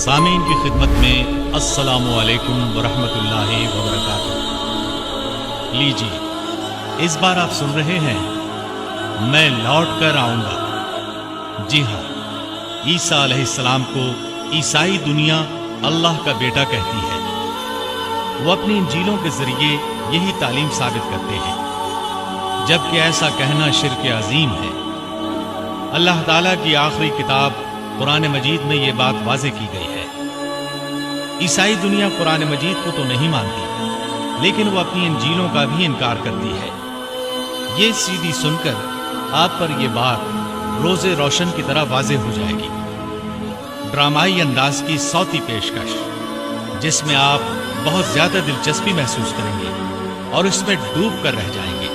سامعین کی خدمت میں السلام علیکم ورحمۃ اللہ وبرکاتہ۔ لیجیے، اس بار آپ سن رہے ہیں میں لوٹ کر آؤں گا۔ جی ہاں، عیسیٰ علیہ السلام کو عیسائی دنیا اللہ کا بیٹا کہتی ہے۔ وہ اپنی انجیلوں کے ذریعے یہی تعلیم ثابت کرتے ہیں، جبکہ ایسا کہنا شرک عظیم ہے۔ اللہ تعالیٰ کی آخری کتاب قرآن مجید میں یہ بات واضح کی گئی ہے۔ عیسائی دنیا قرآن مجید کو تو نہیں مانتی، لیکن وہ اپنی انجیلوں کا بھی انکار کرتی ہے۔ یہ سی ڈی سن کر آپ پر یہ بات روز روشن کی طرح واضح ہو جائے گی۔ ڈرامائی انداز کی صوتی پیشکش، جس میں آپ بہت زیادہ دلچسپی محسوس کریں گے اور اس میں ڈوب کر رہ جائیں گے۔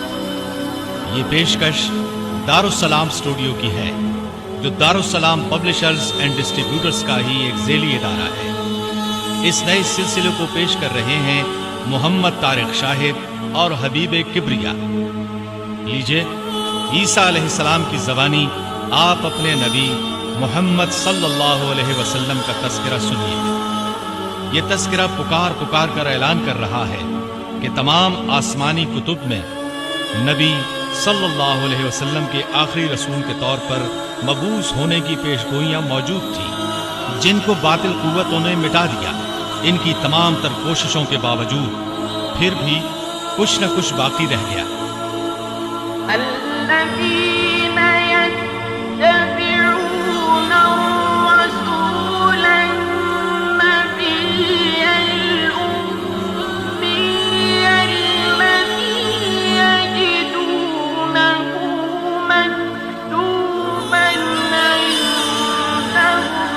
یہ پیشکش دارالسلام اسٹوڈیو کی ہے، جو دارالسلام پبلشرز اینڈ ڈسٹریبیوٹرز کا ہی ایک ذیلی ادارہ ہے۔ اس نئے سلسلے کو پیش کر رہے ہیں محمد طارق شاہد اور حبیب کبریا۔ لیجئے، عیسیٰ علیہ السلام کی زبانی آپ اپنے نبی محمد صلی اللہ علیہ وسلم کا تذکرہ سنیے۔ یہ تذکرہ پکار پکار کر اعلان کر رہا ہے کہ تمام آسمانی کتب میں نبی صلی اللہ علیہ وسلم کے آخری رسول کے طور پر مبعوث ہونے کی پیشگوئیاں موجود تھیں، جن کو باطل قوتوں نے مٹا دیا۔ ان کی تمام تر کوششوں کے باوجود پھر بھی کچھ نہ کچھ باقی رہ گیا۔ الذين يتبعون الرسول النبي الأمي الذي يجدونه مكتوبا عندهم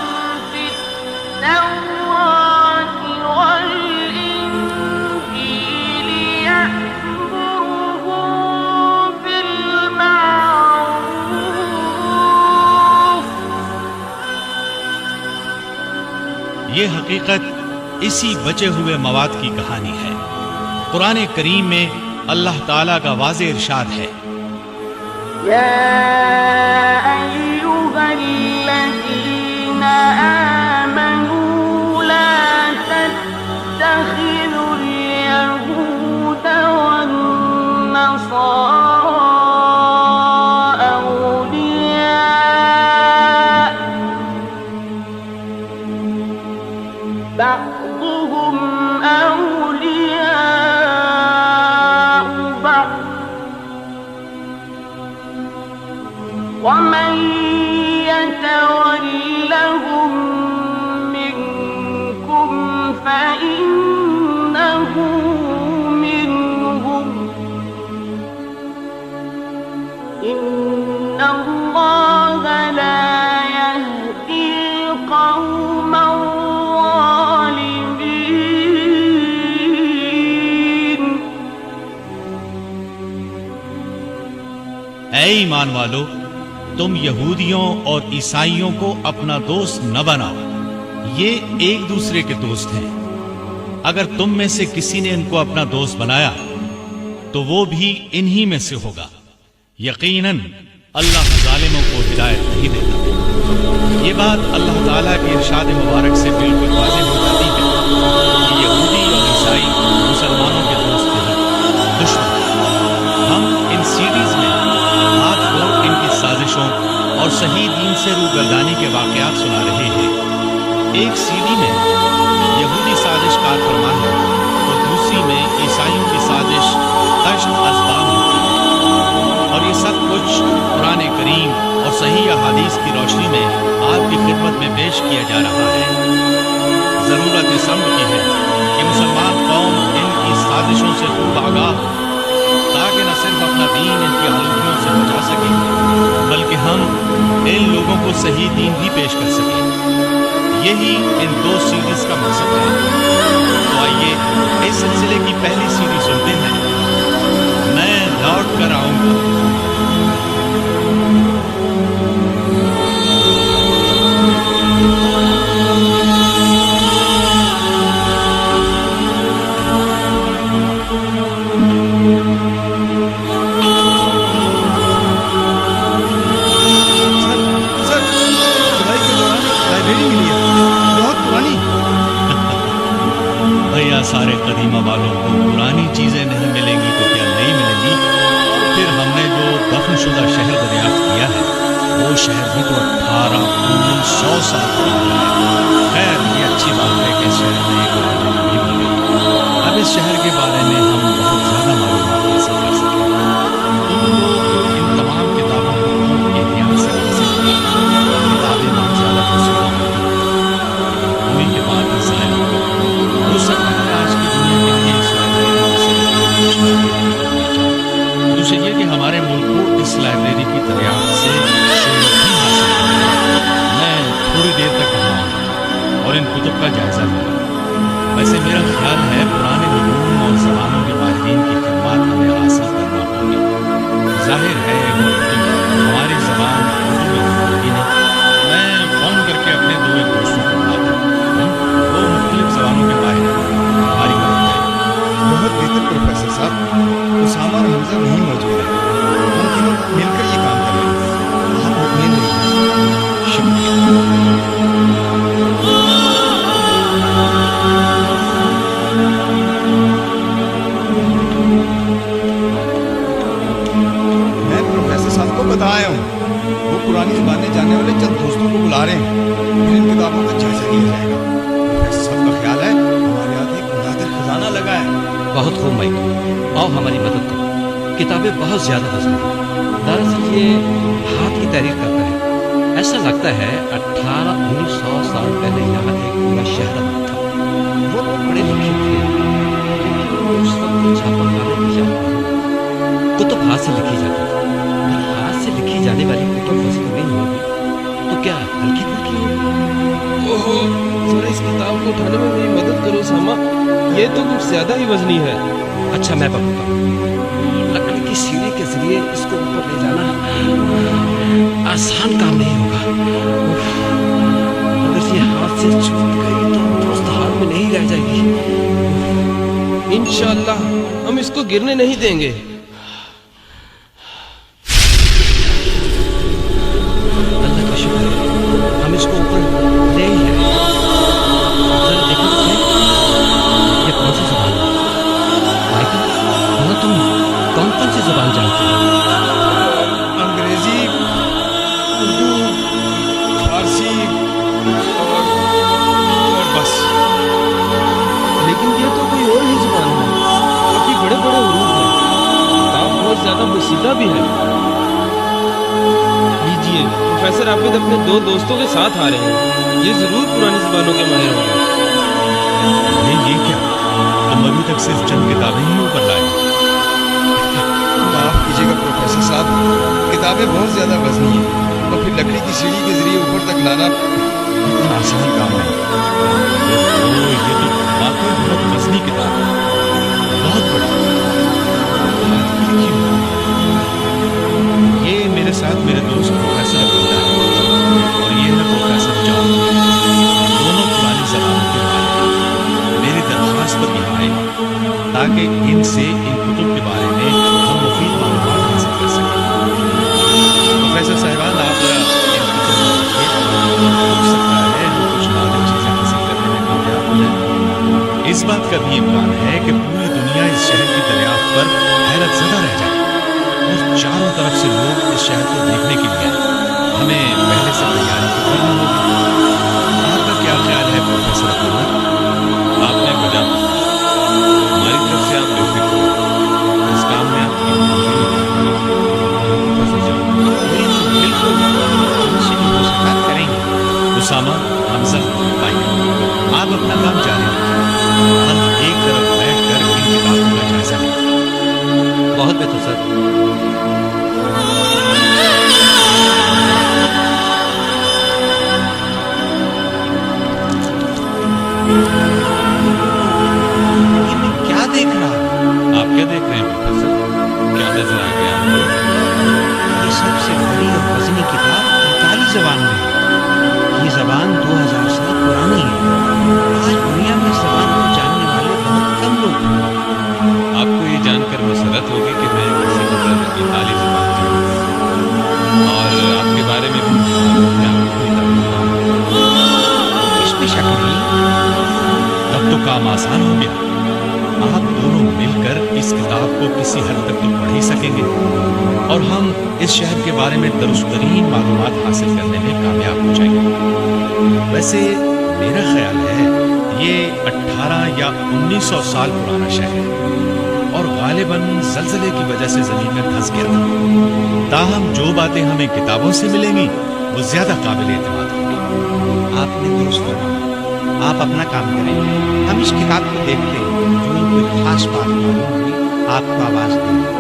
في التوراة والإنجيل يأمرهم بالمعروف۔ یہ حقیقت اسی بچے ہوئے مواد کی کہانی ہے۔ قرآن کریم میں اللہ تعالیٰ کا واضح ارشاد ہے، يا أيها الذين آمنوا لا تتخذوا اليهود والنصارى أولياء بعضهم أولياء بعض ومن يتولهم منكم فإنه منهم إن الله لا يهدي القوم الظالمين۔ اے ایمان والو، تم یہودیوں اور عیسائیوں کو اپنا دوست نہ بناؤ، یہ ایک دوسرے کے دوست ہیں۔ اگر تم میں سے کسی نے ان کو اپنا دوست بنایا تو وہ بھی انہی میں سے ہوگا۔ یقیناً اللہ ظالموں کو ہدایت نہیں دیتا۔ یہ بات اللہ تعالیٰ کے ارشاد مبارک سے بالکل واضح ہو جاتی ہے کہ یہودی اور عیسائی مسلمانوں کے دوست نہیں، دشمن۔ ہم ان سیڈیز میں ہاتھ دھو ان کی سازشوں اور صحیح دین سے روگردانی کے واقعات سنا رہے ہیں۔ ایک سی ڈی میں یہودی سازش کار فرما ہے تو دوسری میں عیسائیوں کی سازش تشت اسباب ہوتی ہے، اور یہ سب کچھ قرآن کریم اور صحیح احادیث کی روشنی میں آپ کی خدمت میں پیش کیا جا رہا ہے۔ ضرورت اس امر کی ہے کہ مسلمان قوم ان کی سازشوں سے خوب آگاہ ہو، تاکہ نہ صرف اپنا دین ان کی آلودگیوں سے بچا سکیں، بلکہ ہم ان لوگوں کو صحیح دین بھی پیش کر سکیں۔ یہی ان دو سیریز کا مقصد ہے۔ تو آئیے اس سلسلے کی پہلی سیریز سنتے ہیں، میں لوٹ کر آؤں گا۔ لائبریری ملی ہے، بہت پرانی जमाना वालों को पुरानी चीजें नहीं मिलेंगी तो क्या नहीं मिलेंगी। और फिर हमने जो दफनशुदा शहर दरियाफ्त किया है वो शहर भी तो 1800 साल पुराना है। खैर ये अच्छी बात है कि इस शहर में एक लाइब्रेरी भी मिल गई। अब इस शहर के बारे में हम बहुत ज्यादा मालूमात हासिल कर सकें। तुम लोग इन तमाम किताबों को उनके इतिहास से हासिल करें। किताबें बहुत ज्यादा खूबसूरत हैं। कोई के बाद ज़ाया हो सकता है आज की दुनिया के लिए इस लाइब्रेरी से दूसरी ये कि हमारे मुल्क को इस लाइब्रेरी की दरियाफ्त से शोहरत भी हासिल है। मैं थोड़ी देर तक वहाँ आऊँगा और इन कुतुब का जायजा लूँगा। वैसे मेरा ख्याल है पुराने हुकूम और ज़बानों के माहिरीन की खिदमत हमें हासिल करना होगी। जाहिर है वो कुतुब हमारी ज़बान उर्दू में होगी नहीं। मैं फ़ोन करके अपने दो एक दोस्तों को बुलाता हूँ, वो मुख्तलिफ ज़बानों के माहिर हैं, हमारी मदद करें। बहुत बेहतर प्रोफेसर साहब, उसामा और हमजा नहीं मौजूद है। हम तीनों मिलकर ये काम कर रहे हैं। आप मुतमिन रहिए। शुक्रिया। मैं प्रोफेसर साहब को बताया हूँ, वो पुरानी ज़बानें जानने वाले चंद दोस्तों को बुला रहे हैं। फिर इन किताबों का जायजा लिया जाएगा। प्रोफेसर साहब का ख्याल है हमारे हाथ एक नादिर खजाना लगा है। बहुत खूब माइक, आओ हमारी मदद करो। किताबें बहुत ज़्यादा वजन है। दरअसल ये हाथ की तहरीर करता है। ऐसा लगता है 1800-1900 साल पहले यहाँ एक पूरा शहर बना था। वो पढ़े लिखे थे, लेकिन उस वक्त छापाखाने की जाती थी। कुतुब हाथ से लिखी जाती थी। और हाथ से लिखी जाने वाली कुतुब वजन नहीं होगी तो क्या हल्की फुल्की होगी? ओहो, जरा इस किताब को उठाने में मेरी मदद करो सामा, ये तो कुछ ज्यादा ही वजनी है। अच्छा मैं बताता हूँ। लकड़ी की सीढ़ी के जरिए इसको ऊपर ले जाना आसान काम नहीं होगा। उफ, अगर ये हाथ से छूट गई तो दुरुस्त हाल में नहीं रह जाएगी। इंशाअल्लाह हम इसको गिरने नहीं देंगे। अल्लाह का शुक्र है हम इसको ऊपर ले ही आए। जरा देखो तो सही, ये कौन सी ज़बान है? माइकल, तुम कौन सी ज़बान जानते हो? अंग्रेजी, उर्दू, फारसी और बस। लेकिन ये तो कोई और ही जुबान है। काफी बड़े बड़े हरूफ हैं। किताब बहुत ज्यादा बसीदा भी है। लीजिए, प्रोफेसर आबिद अपने दो दोस्तों के साथ आ रहे हैं। ये जरूर पुरानी ज़बानों के माहिर होंगे। ये क्या? तुम अभी तक सिर्फ चंद किताबें ही ऊपर लाए। माफ कीजिएगा प्रोफेसर साहब, किताबें बहुत ज्यादा वजनी हैं और फिर लकड़ी की सीढ़ी के जरिए ऊपर तक लाना इतना आसान काम नहीं। ये तो वाकई बहुत वजनी किताब है, बहुत बड़ी। हाथ की लिखी हुई। ये मेरे साथ मेरे दोस्त प्रोफेसर अब्दुल्ला है और ये है प्रोफेसर जॉन। दोनों पुरानी ज़बानों के माहिर मेरी दरख्वास्त पर यहाँ आए ताकि इनसे इन कुतुब के बारे में हम मुफीद मालूमात हासिल कर सकें। प्रोफेसर साहिबान, आप इन कुतुब को हो सकता है जो कुछ नादिर चीज़ें हासिल करने में कामयाब हो जाए। इस बात का भी इम्कान है कि पूरी दुनिया इस शहर की दरियाफ्त पर हैरत ज़दा रह जाए और चारों तरफ से लोग इस शहर को देखने के लिए आए। हमें पहले से तैयारी तो करनी होगी। आपका क्या ख्याल है प्रोफेसर अब्दुल्ला? आपने वजह हमारी तरफ से आप बेफिक्र हो, इस काम में आपकी बिल्कुल करेंगे। उसामा, हमजा, भाई, आप अपना काम जारी रखें। हम एक तरफ बैठकर इन किताबों का जायजा लें। बहुत बेहतर सर। क्या देख रहा है? आप क्या देख रहे हैं प्रोफेसर? क्या नजर आ गया आपको? ये सबसे बड़ी और वजनी किताब 45 ज़बान में है। ये ज़बान 2000 साल पुरानी है। आज दुनिया में इस ज़बान को जानने वाले बहुत कम लोग हैं। आपको ये जानकर मसरत होगी कि मैं किसी मतलब 45 ज़बान जानूं और आपके बारे में भी मैं आपको कोई तारीफ इसमें शक नहीं। तब तो काम आसान हो गया। इस किताब को किसी हद तक तो पढ़ ही सकेंगे और हम इस शहर के बारे में दुरुस्त तरीन मालूमात हासिल करने में कामयाब हो जाएंगे। वैसे मेरा ख्याल है ये 18 या 1900 साल पुराना शहर है और गालिबन जलजले की वजह से जमीन में धंस गया था। ताहम जो बातें हमें किताबों से मिलेंगी वो ज्यादा काबिल एतमाद होंगी। आपने दुरुस्त फरमाया। आप अपना काम करें, हम इस किताब को देखते हैं, जो कोई खास बात मालूम हुई आपको आवाज देंगे।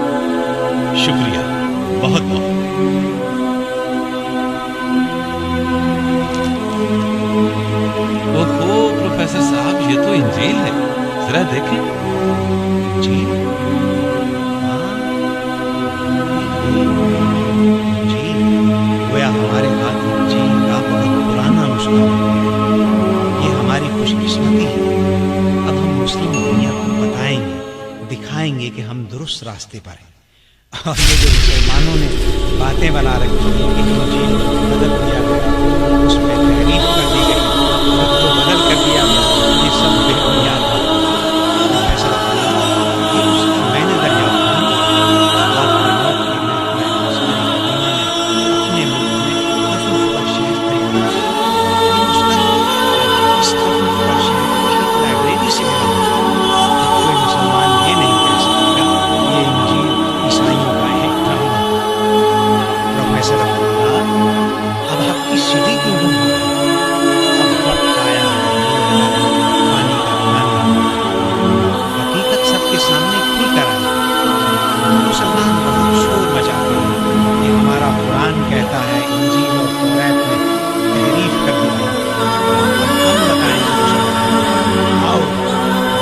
शुक्रिया, बहुत बहुत। ओहो प्रोफेसर साहब, ये तो इंजील है, जरा देखें। जी जी, गोया हमारे हाथ इंजील का बहुत पुराना नुस्खा है। ये हमारी खुशकिस्मती है। अब हम मुस्लिम दुनिया को बताएंगे, दिखाएंगे कि हम दुरुस्त रास्ते पर हैं। और ये जो मुसलमानों ने बातें बना रखी हैं कि इंजील बदल दिया गया, उस पर तहरीफ कर दी गई, तो बदल कर दिया गया, ये सब बेबुनियाद बातें हैं। प्रोफेसर अब्दुल्ला, ये उसका मैंने दरियाफ्त अपने मुल्क में काफी बड़ा शहर खरीदा है। ये मुस्तक़बिल इस काफी बड़ा शहर एक लाइब्रेरी से मिला है। अब कोई मुसलमान ये नहीं कह सकेगा ये इंजील ईसाइयों का एक ड्रामा है। प्रोफेसर अब्दुल्ला, अब आपकी सीढ़ी क्यों गुम हो गई? अब वक्त आया है पानी का पानी। हकीकत सबके सामने खुल कर आई। मुसलमान बहुत शोर मचाते हैं कि हमारा कुरान कहता है इंजील और तौरात में तहरीफ कर दी गई। हम बताएंगे मुसलमान, आओ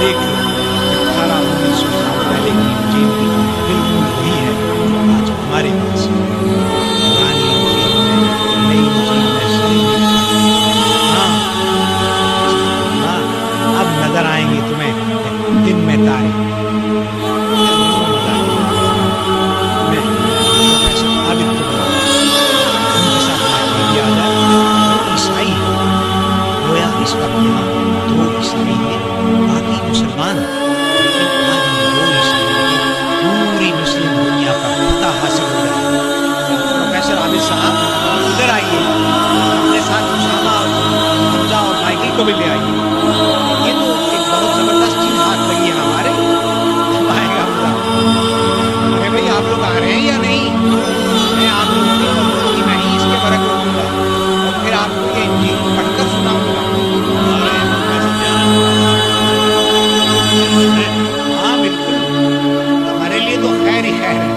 देख लो 1800-1900 साल पहले की इंजील भी बिल्कुल वही है जो आज हमारे पास है। पुरानी इंजील में नई इंजील में सही हाँ, अब नजर आएंगे तुम्हें दिन में तारे। इस वक्त यहाँ 2 ईसाई हैं, बाकी मुसलमान। लेकिन आज इन 2 ईसाइयों की पूरी मुस्लिम दुनिया पर पता हासिल हो रहा है। प्रोफेसर आबिद साहब, इधर आइए, अपने साथ उसामा और हमजा और माइकल को भी ले आइए। ये तो एक बहुत जबरदस्त चीज हाथ लगी है हमारे। आएगा हमजा। अरे भाई, आप लोग आ रहे हैं या नहीं? मैं आप लोगों की मदद की मैं ही इसके बरक रोकूंगा और फिर आपको ये इंजील पढ़कर सुनाऊंगा। हाँ बिल्कुल, हमारे लिए तो खैर ही खैर है।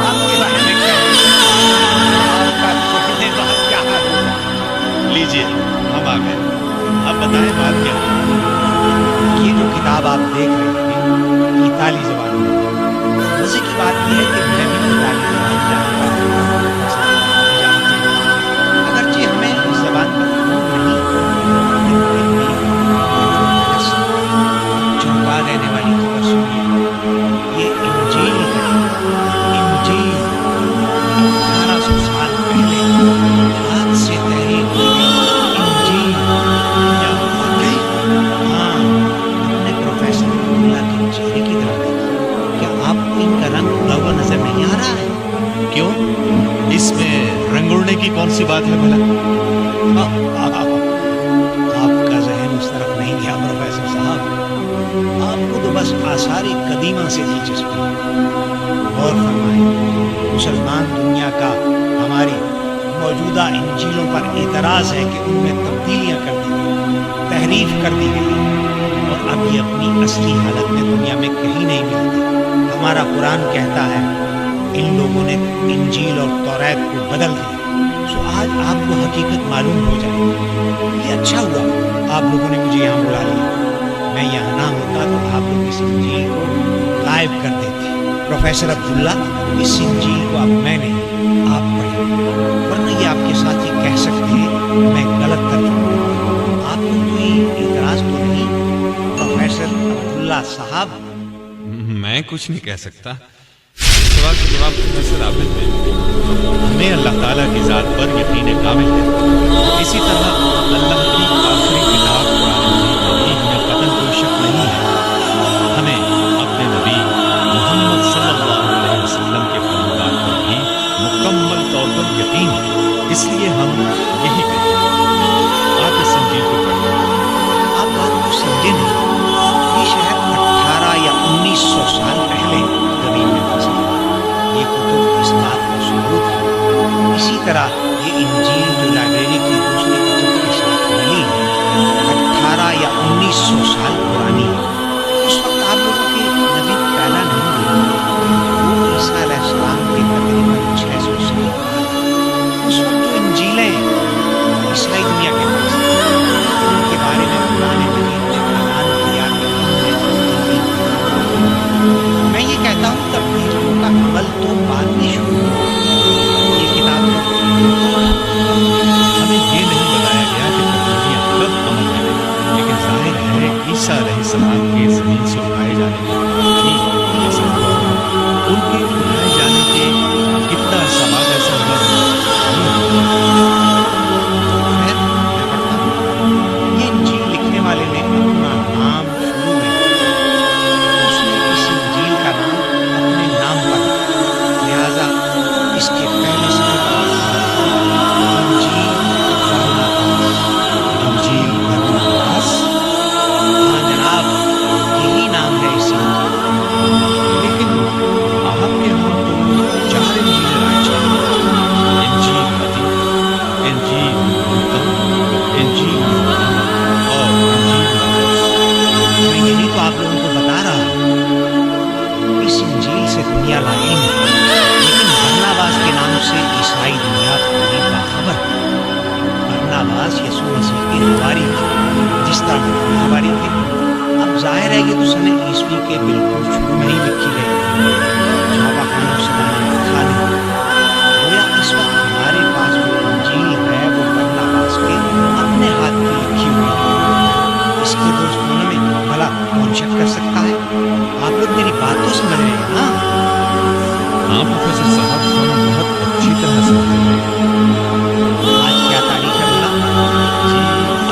आपके बारे में क्या आपका छोटे बात क्या हाल होगा? लीजिए, हम आ गए। अब बताएं बात क्या है। ये जो किताब आप देख रहे हैं इताली ज़बान में। मज़े की बात यह है कि मैं भी इताली ज़बान जानता हूँ। अगरचे हमें इस ज़बान पर नहीं, चौंका देने वाली खबर सुनिए। ये इंजील है, इंजील 1800 साल पहले हाथ से तहरीर की गई इंजील। हाँ, अपने प्रोफेसर अब्दुल्ला के चेहरे की तरफ देखा। क्या आपको इनका रंग उड़ा हुआ नजर नहीं आ रहा है? क्यों? इसमें रंग उड़ने की कौन सी बात है भला? आपका जहन उस तरफ नहीं गया प्रोफेसर साहब। आपको तो बस आसारी कदीमा से दिलचस्पी है। और फरमाएं, मुसलमान दुनिया का हमारी मौजूदा इंजीलों पर एतराज़ है कि उनमें तब्दीलियाँ कर दी गई, तहरीफ कर दी गई और अब ये अपनी असली हालत में दुनिया में कहीं नहीं मिलती। हमारा कुरान कहता है इन लोगों ने इंजील और तौरात को बदल दिया। सो आज आपको हकीकत मालूम हो जाएगी। ये अच्छा हुआ आप लोगों ने मुझे यहाँ बुला लिया। मैं यहाँ ना होता तो आप लोग इस इंजील को गायब कर देते। प्रोफेसर अब्दुल्ला, इस इंजील को अब मैं नहीं आप पढ़ें, वरना ये आपके साथ ही कह सकते हैं मैं गलत तर्जुमा हूँ। आपको कोई इतराज तो नहीं प्रोफेसर अब्दुल्ला साहब? मैं कुछ नहीं कह सकता। सवाल का जवाब प्रोफेसर आबिद ने। हमें अल्लाह ताला की ज़ात पर यकीन कामिल है। इसी तरह अल्लाह की आखिरी किताब कुरान मजीद में भी हमें कतई कोई शक नहीं है। हमें अपने नबी मोहम्मद اس لیے ہم یہی کہیں گے۔ آپ اس انجیل کو پڑھیں۔ آپ بات کو سمجھے نہیں، یہ شہر 18 یا 1900 سال پہلے زمین میں پھنسا تھا۔ یہ کتب اس بات کا ثبوت ہے۔ اسی طرح یہ انجیل جو لائبریری کی دوسری کتب کے ساتھ ملی ہے 18 یا 1900 سال پرانی ہے۔ اس وقت آپ لوگوں کے نبی پیدا نہیں ہوئے، وہ عیسیٰ علیہ السلام کے تقریباً 600 سال بعد۔ اس وقت جو انجیلیں عیسائی دنیا کے پاس تھیں، ان کے بارے میں قرآن مجید نے اعلان کیا کہ ہم نے تبدیلی کی۔ میں یہ کہتا ہوں تبدیلیوں کا عمل تو بعد میں شروع ہوا۔ یہ کتاب ہمیں یہ نہیں بتایا گیا کہ تبدیلیاں کب عمل میں آئیں، لیکن ظاہر ہے عیسیٰ علیہ السلام کے زمین سے اٹھائے جانے کے بعد ہی ایسا ہوا۔ ان کے اٹھائے جانے کے کتنا عرصہ بعد ایسا ہوا میں پڑھتا ہوں، یہ انجیل لکھنے والے نے اپنا نام شروع میں اس نے اس انجیل کا نام اپنے نام پر رکھا، لہٰذا اس کے پہلے صفحے پر انجیل برناباس۔ ہاں جناب، یہی نام ہے اس انجیل کا۔ لیکن آپ کے یہاں تو 4 انجیلیں رائج ہیں، انجیل متی، انجیل لوقا، انجیل یوحنا اور انجیل مرقس۔ میں یہی تو آپ لوگوں کو بتا رہا ہوں، اس انجیل سے دنیا لاعلم ہے، لیکن برناباس کے نام سے عیسائی دنیا پوری باخبر ہے۔ برناباس یسوع مسیح کے حواری تھے، جس طرح ہم حواری تھے۔ اب ظاہر ہے یہ تو سن عیسوی کے بالکل شروع میں ہی لکھی گئی، چھاپا خانوں سے بنا تھا نہیں۔ گویا اس وقت ہمارے پاس جو انجیل ہے وہ برناباس کے اپنے ہاتھ کی لکھی ہوئی ہے۔ اس کے دوستوں میں بھلا کون شک کر سکتا ہے؟ آپ لوگ میری بات تو سمجھ رہے ہیں نا؟ ہاں پروفیسر صاحب، ہم بہت اچھی طرح سمجھ رہے ہیں۔ آج کیا تاریخ ہے بھلا؟ جی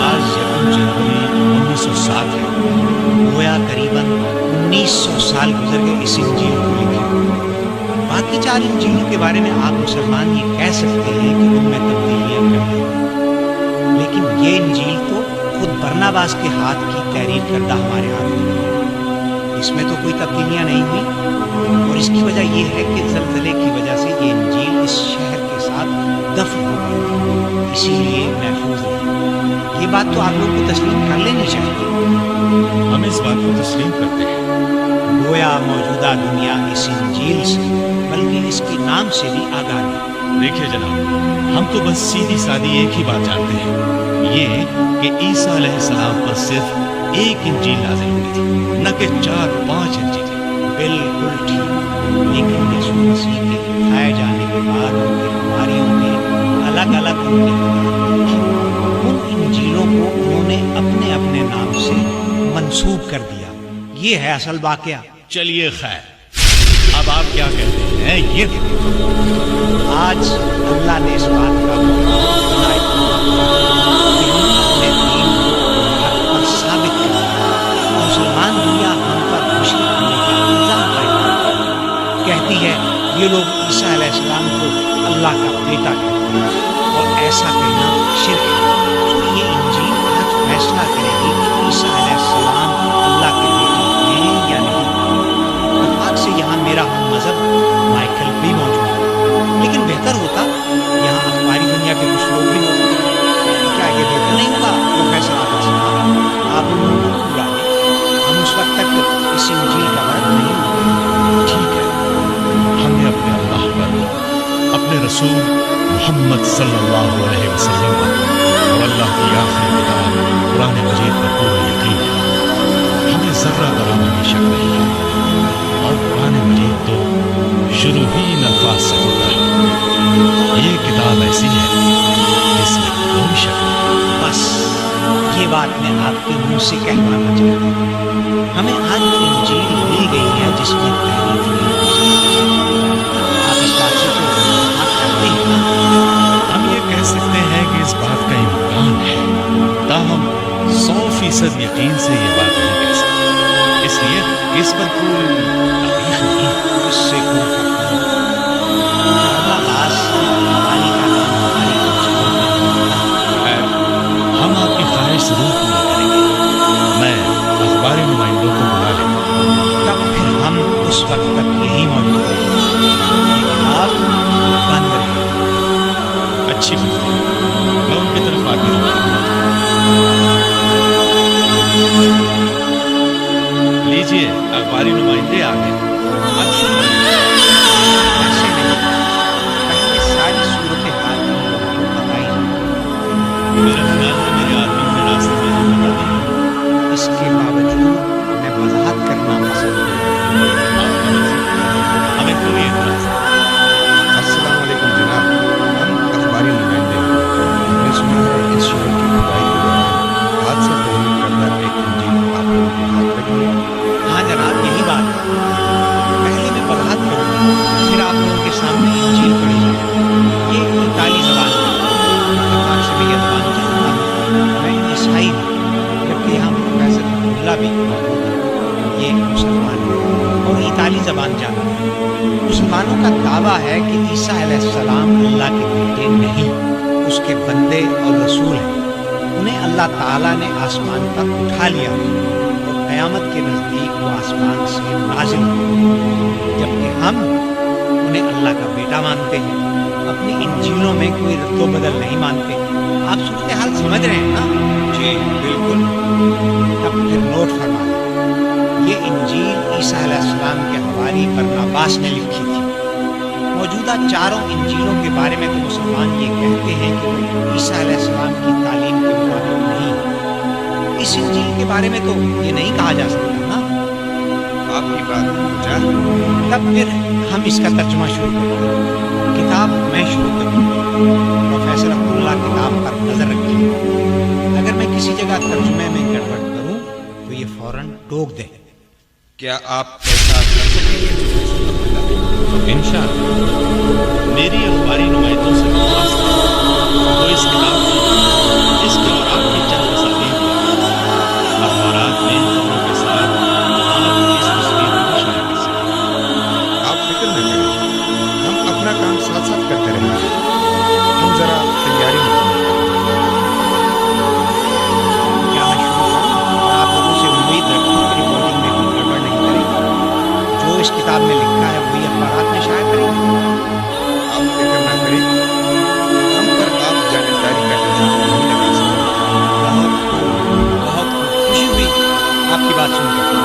آج 1 جنوری 1907 ہے۔ گویا قریباً 1900 سال گزر گئے اس انجیل کو لکھے۔ باقی 4 انجیلوں کے بارے میں آپ مسلمان یہ کہہ سکتے ہیں کہ ان میں تبدیلیاں کر دیں، لیکن یہ انجیل تو خود برناباس کے ہاتھ کی تحریر کردہ ہمارے ہاتھ میں ہے۔ اس میں تو کوئی تبدیلیاں نہیں ہوئی، اور اس کی وجہ یہ ہے کہ زلزلے کی وجہ سے یہ انجیل اس شہر کے ساتھ دفن ہو گئی، اسی لیے محفوظ ہے۔ یہ بات تو آپ لوگ کو تسلیم کر لینی چاہیے۔ ہم اس بات کو تسلیم کرتے ہیں۔ گویا موجودہ دنیا اس انجیل سے بلکہ اس کے نام سے بھی آگاہ ہے۔ دیکھیے جناب، ہم تو بس سیدھی سادھی ایک ہی بات جانتے ہیں، یہ کہ عیسیٰ علیہ السلام پر صرف ایک انجیل نازل ہوئی تھی، نہ کہ 4-5 انجیلیں۔ بالکل ٹھیک، لیکن یسوع مسیح کے اٹھائے جانے کے بعد ان کے حواریوں نے الگ الگ ان کے حوالے لکھے۔ ان انجیلوں کو انہوں نے اپنے اپنے نام سے منسوب کر دیا۔ یہ ہے اصل واقعہ۔ چلیے خیر، اب آپ کیا کہتے ہیں یہ آج اللہ نے اس بات کا عنایت کیا کہ ہم اپنے دین کو حق پر ثابت کریں۔ مسلمان دنیا ہم پر مشرک ہونے کا الزام لگاتی کہتی ہے یہ لوگ عیسیٰ علیہ السلام کو اللہ کا بیٹا کہتے ہیں، اور ایسا کہنا شرک ہے۔ تو یہ انجیل آج فیصلہ کرے گی کہ عیسیٰ علیہ السلام اللہ کے بیٹے ہیں یا نہیں۔ اتفاق سے یہاں میرا ہم مذہب مائیکل بھی موجود ہے، لیکن بہتر ہوتا یہاں اخباری دنیا کے کچھ لوگ بھی موجود ہیں۔ کیا یہ بہتر نہیں ہوگا پروفیسر عادل صاحب؟ آپ ان لوگوں کو بلا لیں، ہم اس وقت تک اس انجیل کا ورد نہیں ہوگا۔ ٹھیک ہے، ہم نے اپنے اللہ پر، اپنے رسول محمد صلی اللہ علیہ وسلم پر اور اللہ کی آخری کتاب قرآن مجید پر پورا یقین ہے۔ ہمیں ذرہ برابر بھی شک نہیں ہے، اور قرآن مجید تو شروع ہی ان الفاظ سے ہوتا ہے، یہ کتاب ایسی ہے جس میں کوئی شک نہیں۔ بس یہ بات میں آپ کے منہ سے کہوانا چاہتا ہوں۔ ہمیں آج وہ انجیل مل گئی ہے جس میں تحریف نہیں ہو سکتی۔ آپ اس بات سے تو اتفاق کرتے ہیں نا؟ ہم یہ کہہ سکتے ہیں کہ اس بات کا امکان ہے، تاہم 100% یقین سے یہ بات نہیں کہہ سکتے، اس لیے اس پر کوئی تاریخ نہیں۔ اس سے کوئی فرق نہیں۔ برناباس حوالی کا نام ہماری आगे लीजिए, अखबारी नुमाइंदे आ गए। अब शुरू करिए। ऐसे नहीं, पहले सारी सूरत हाल को बताई जाए। मेरा ख्याल है मेरे आदमी के रास्ते में ही पकड़ दिया। इसके बावजूद मैं वजाहत करना पसंद करूँ। आपकी मर्जी, हमें कोई एतराज नहीं। अस्सलाम वालेकुम जनाब, हम अखबारी नुमाइंदे हैं। हमने सुना है इस शहर की खुदाई के दौरान हादसा तहरीर करदा एक इंजील आप लोगों के हाथ लगी है। हाँ जनाब, यही बात है। पहले मैं वजाहत करूँ, फिर आप लोगों के सामने इंजील पढ़ी जाए। ये इताली ज़बान है, से भी ये ज़बान जानता हूँ। मैं ईसाई हूँ, जबकि यहाँ प्रोफेसर अब्दुल्ला भी मौजूद है। ये मुसलमान है और इताली ज़बान जानता है। मुसलमानों का दावा है कि ईसा अलैहिस्सलाम अल्लाह के बेटे नहीं, उसके बंदे और रसूल हैं। उन्हें अल्लाह ताला ने आसमान पर उठा लिया और क़यामत के नज़दीक वो आसमान से नाजिल हुए, जबकि हम उन्हें अल्लाह का बेटा मानते हैं। अपनी इंजीलों में कोई रद्दो बदल नहीं मानते। आप सूरत हाल समझ रहे हैं ना? जी बिल्कुल। तब फिर नोट फरमा लें। ये इंजील ईसा अलैहिस्सलाम के हवारी बरनबास ने लिखी थी। मौजूदा चारों इंजीलों के बारे में तो मुसलमान ये कहते हैं कि वो ईसा अलैहिस्सलाम की तालीम के मुताबिक नहीं है। इस इंजील के बारे में तो ये नहीं कहा जा सकता ना। आपकी बात पूछा। तब फिर हम इसका तर्जुमा शुरू करते हैं। किताब मैं शुरू करूँगा। प्रोफेसर अब्दुल्ला किताब पर नज़र रखिए। अगर मैं किसी जगह तर्जुमे में गड़बड़ करूँ तो ये फौरन टोक दें। क्या आप ऐसा कर सकेंगे? इंशाअल्लाह मेरी अखबारी नुमाइंदों से दरख्वास्त है तो इस किताब में इसके और आपकी चंद तस्वीर अखबारात में खबरों के साथ आप इस तस्वीर को शाया कर सकें। आप फिक्र न करें, हम अपना काम साथ साथ करते रहेंगे। हम जरा तैयारी में हैं। क्या मैं शुरू करूँ और आप लोगों से उम्मीद रखूँ कि रिपोर्टिंग में कोई गड़बड़ नहीं करेंगे? जो इस किताब में लिखा है वही अखबारात में शाया करेंगे। आप फिक्र न करें, हम पर आप जानकारी का इल्जाम नहीं लगा सकते। बहुत खुशी हुई आपकी बात सुनकर।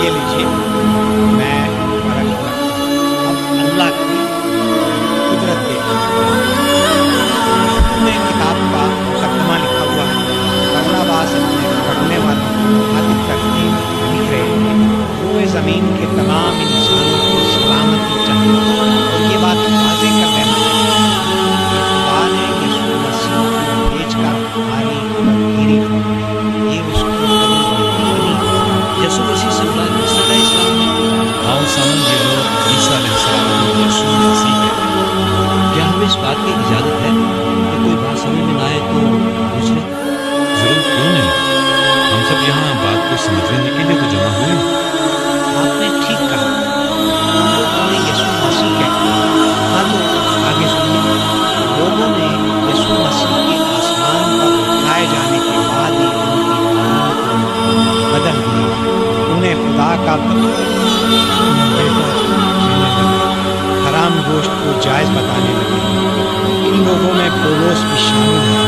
ये लीजिए, मैं तुम्हारा लिख रखता हूँ। अब अल्लाह की कुदरत देखिए। में किताब का मुकदमा लिखा हुआ है। बरनबास अपने पढ़ने वालों को मुखातिब करके लिख रहे हैं, पूरे ज़मीन के तमाम इंसानों को सलामती चाहिए। और ये बात वाज़ेह कर देना चाहिए कि खुदा ने यीशु मसीह को भेजकर हमारी मददगिरी फरमाई। ये उसकी बड़ी यसु मसीह सल्लल्लाहु अलैहि वसल्लम आओ सामन ये लोग ईसा अलैहिस्सलाम को यीशु मसीह कहते हैं। क्या हमें इस बात की इजाज़त है कि कोई बात समझ में ना आए तो पूछ ले? जरूर, क्यों नहीं। हम सब यहाँ बात को समझने के लिए तो जमा हुए हैं। आपने ठीक कहा। हम लोग उन्हें यीशु मसीह कहते हैं। हाँ तो आगे सुनिए। लोगों ने यीशु मसीह के आसमान पर उठाए जाने के बाद ही उनकी तालीम को बदल दिया। उन्हें खुदा का हराम गोश्त को जायज़ बताने लगे। इन लोगों में पौलुस भी शामिल है,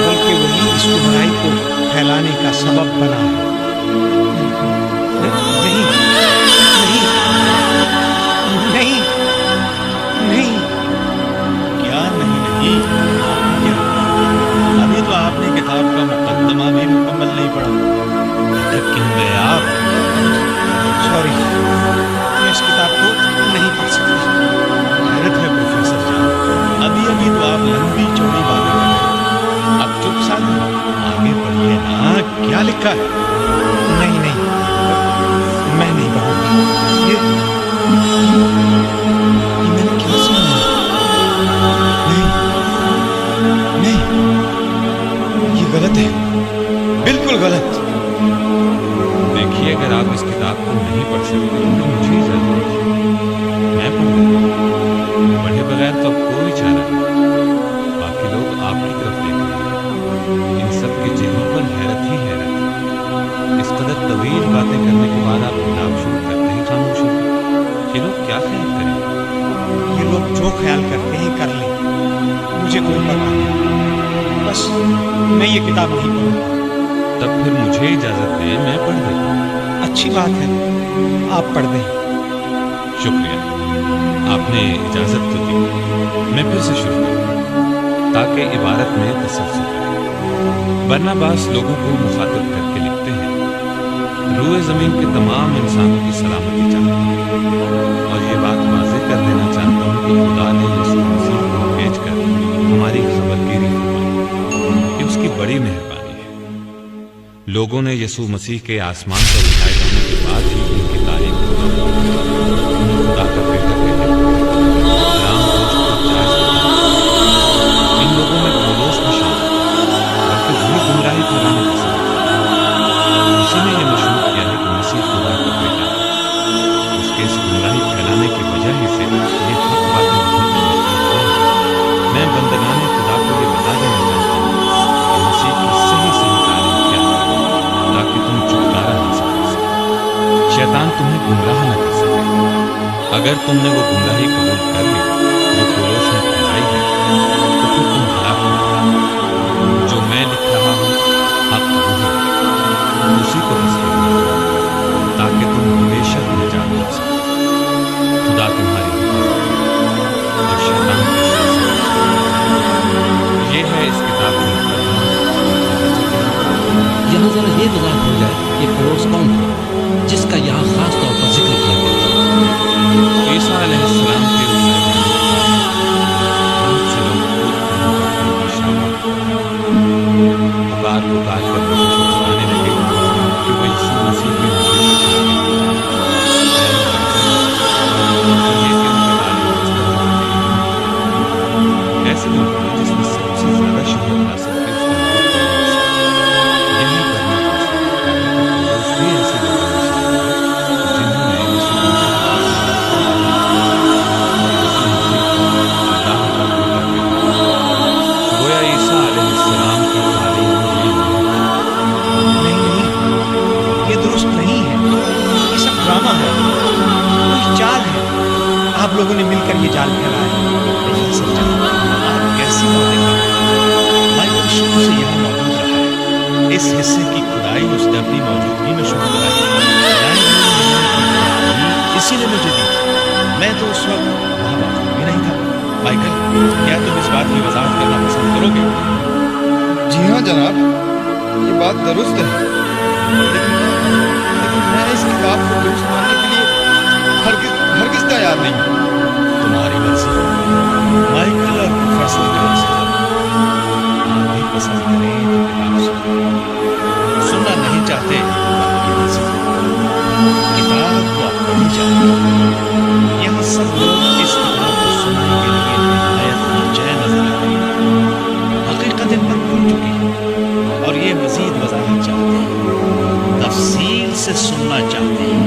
बल्कि वही इस गुमराही को फैलाने का सबब बना है। नहीं नहीं नहीं नहीं। क्या नहीं नहीं? क्या? अभी तो आपने किताब का मुकदमा भी मुकम्मल नहीं पढ़ा। अटक क्यों गए आप? सॉरी, मैं इस किताब को नहीं पढ़ सकता। हैरत है प्रोफेसर जान, अभी अभी तो आप लंबी चौड़ी बातें कर रहे थे। अब चुप साधे आगे पढ़िए ना, क्या लिखा है? नहीं नहीं, मैं नहीं पढ़ूंगा। ये मैंने क्या सुना? नहीं नहीं, ये गलत है, बिल्कुल गलत। देखिए, अगर आप इस किताब को नहीं पढ़ सकते तो मुझे जरूरत है, मैं पढ़ूंगा। पढ़े बगैर तो अब कोई चारा नहीं। बाकी लोग आपकी तरफ देख रहे हैं। इन सब के चेहरों पर हैरत ही हैरत है। इस कदर तवील बातें करने के बाद आप किताब शुरू करते ही खामोश हो गए। ये लोग क्या ख्याल करेंगे? ये लोग जो ख्याल करते हैं कर लें, मुझे कोई परवाह नहीं। बस मैं ये किताब नहीं पढ़ूंगा। तब फिर मुझे इजाजत दें, मैं पढ़ देता हूँ। अच्छी बात है, आप पढ़ दें। शुक्रिया, आपने इजाजत तो दी। मैं फिर से शुरू करूँ ताकि इबारत में तसल्सल रहे। बरनाबास लोगों को मुखातब करके लिखते हैं, रूए ज़मीन के तमाम इंसानों की सलामती चाहता हूँ और ये बात वाज़ेह कर देना चाहता हूँ कि खुदा ने यीशु मसीह को भेजकर हमारी खबरगिरी फरमाई। ये उसकी बड़ी मेहरबानी है। लोगों ने यीशु मसीह के आसमान पर उठाए जाने के बाद ही उनकी तारीफ की। खुदा का बेटा कहते हैं, राम दोस्त को जायज़ करना। इन लोगों में पौलुस भी शामिल है, बल्कि वही गुमराही फैलाने का सबब है। उसी ने यह मशहूर किया है कि मसीह खुदा का बेटा है। उसके इस गुमराही फैलाने की वजह ही से ये हक बातें लिखने की मजबूर हुए हैं। मैं बंदगाने खुदा को ये बता देना चाहता हूँ कि मसीह की सही सही तालीम क्या है, ताकि तुम छुटकारा हासिल कर सको, शैतान तुम्हें गुमराह न कर सके। अगर तुमने वो गुमराही कबूल कर ली जो पौलुस ने फैलाई है, तो फिर तुम हलाक हो। जो मैं लिख रहा हूँ हक वो है, उसी को तस्लीम करो ताकि तुम हमेशा निजात पा सको। खुदा तुम्हारी हिफाजत करे और शैतान के शर से बचाए। ये है इस किताब का मुकदमा। यहाँ जरा ये वजाहत हो जाए कि पड़ोस कौन था जिसका यहाँ खास तौर पर जिक्र किया गया था। ईसा अलैहिस्सलाम के उस मैदान के पास बहुत से लोग कूद कूद कर उनकी शामत पुकार पुकार कर लोगों को बताने लगे कि वो यीशु मसीह के नबी से शामिल हैं। ऐसे लोग हैं जिसमें सबसे ज्यादा शोहरत हासिल की उसका नाम पौलुस है। यही बरनबास है, पौलुस भी ऐसे लोगों में शामिल है जिन्होंने यीशु मसीह गोया ईसा अलैहिस्सलाम की तालीम ये नहीं नहीं, ये दुरुस्त नहीं है। ये सब ड्रामा है, कोई चाल है। आप लोगों ने मिलकर ये जाल फैलाया है। प्रोफेसर जनाब, आप कैसी बातें कर रहे हैं? माइकल शुरू से यहाँ मौजूद रहा है। इस हिस्से की खुदाई उसने अपनी मौजूदगी में शुरू कराई। इसीलिए मुझे दी थी। मैं तो उस वक्त वहाँ मौजूद भी नहीं था। माइकल, क्या तुम इस बात की वजाहत करना पसंद करोगे? जी हाँ जनाब, ये बात दुरुस्त है, लेकिन मैं इस किताब को दुरुस्त मानने के लिए हरगिज़ तैयार नहीं हूँ। तुम्हारी मर्जी। माइकल और प्रोफेसर जॉनसन, आप भी पसंद करें तो किताब सुनना नहीं चाहते, आपकी मर्जी। किताब को आप पढ़ी चाहिए। यहाँ सब लोग इस किताब को सुनने के लिए निहायत बेचैन नजर आ रहे हैं। हकीकत इन पर खुल चुकी है और ये मजीद वजाहत चाहते हैं, तफसील से सुनना चाहते हैं।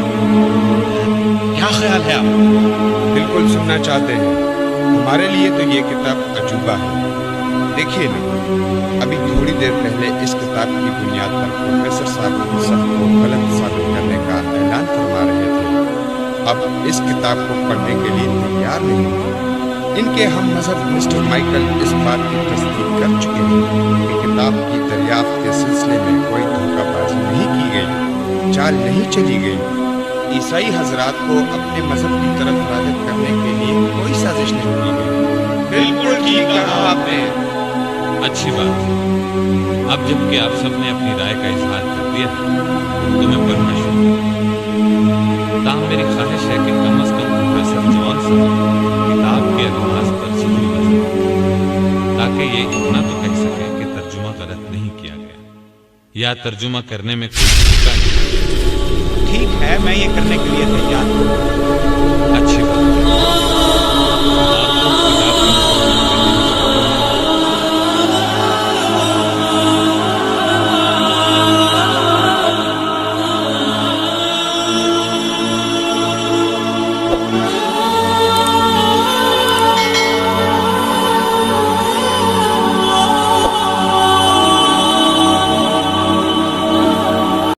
क्या ख्याल है आपका? बिल्कुल सुनना चाहते हैं। हमारे लिए तो ये किताब अजूबा है। देखिए ना, अभी थोड़ी देर पहले इस किताब की बुनियाद पर प्रोफेसर साहब सब को गलत साबित करने का ऐलान फरमा रहे थे। अब इस किताब को पढ़ने के लिए तैयार नहीं हैं। इनके हम मजहब मिस्टर माइकल इस बात की तस्दीक कर चुके हैं कि किताब की दरियाफ्त के सिलसिले में कोई धोखाबाजी नहीं की गई, चाल नहीं चली गई। ईसाई हजरात को अपने मजहब की तरफ राग़िब करने के लिए कोई साजिश नहीं की गई। बिल्कुल ठीक कहा आपने। अच्छी बात। अब जबकि आप सबने अपनी राय का इजहार कर दिया है, तो मैं पढ़ना शुरू करूँ। ताहम मेरी ख्वाहिश है कि कम अज कम प्रोफेसर जॉनसन किताब के अल्फाज पर जरूर नजर दें, ताकि ये इतना तो कह सके कि तर्जुमा गलत नहीं किया गया या तर्जुमा करने में कोई धोखा नहीं। ठीक है, मैं ये करने के लिए तैयार हूँ।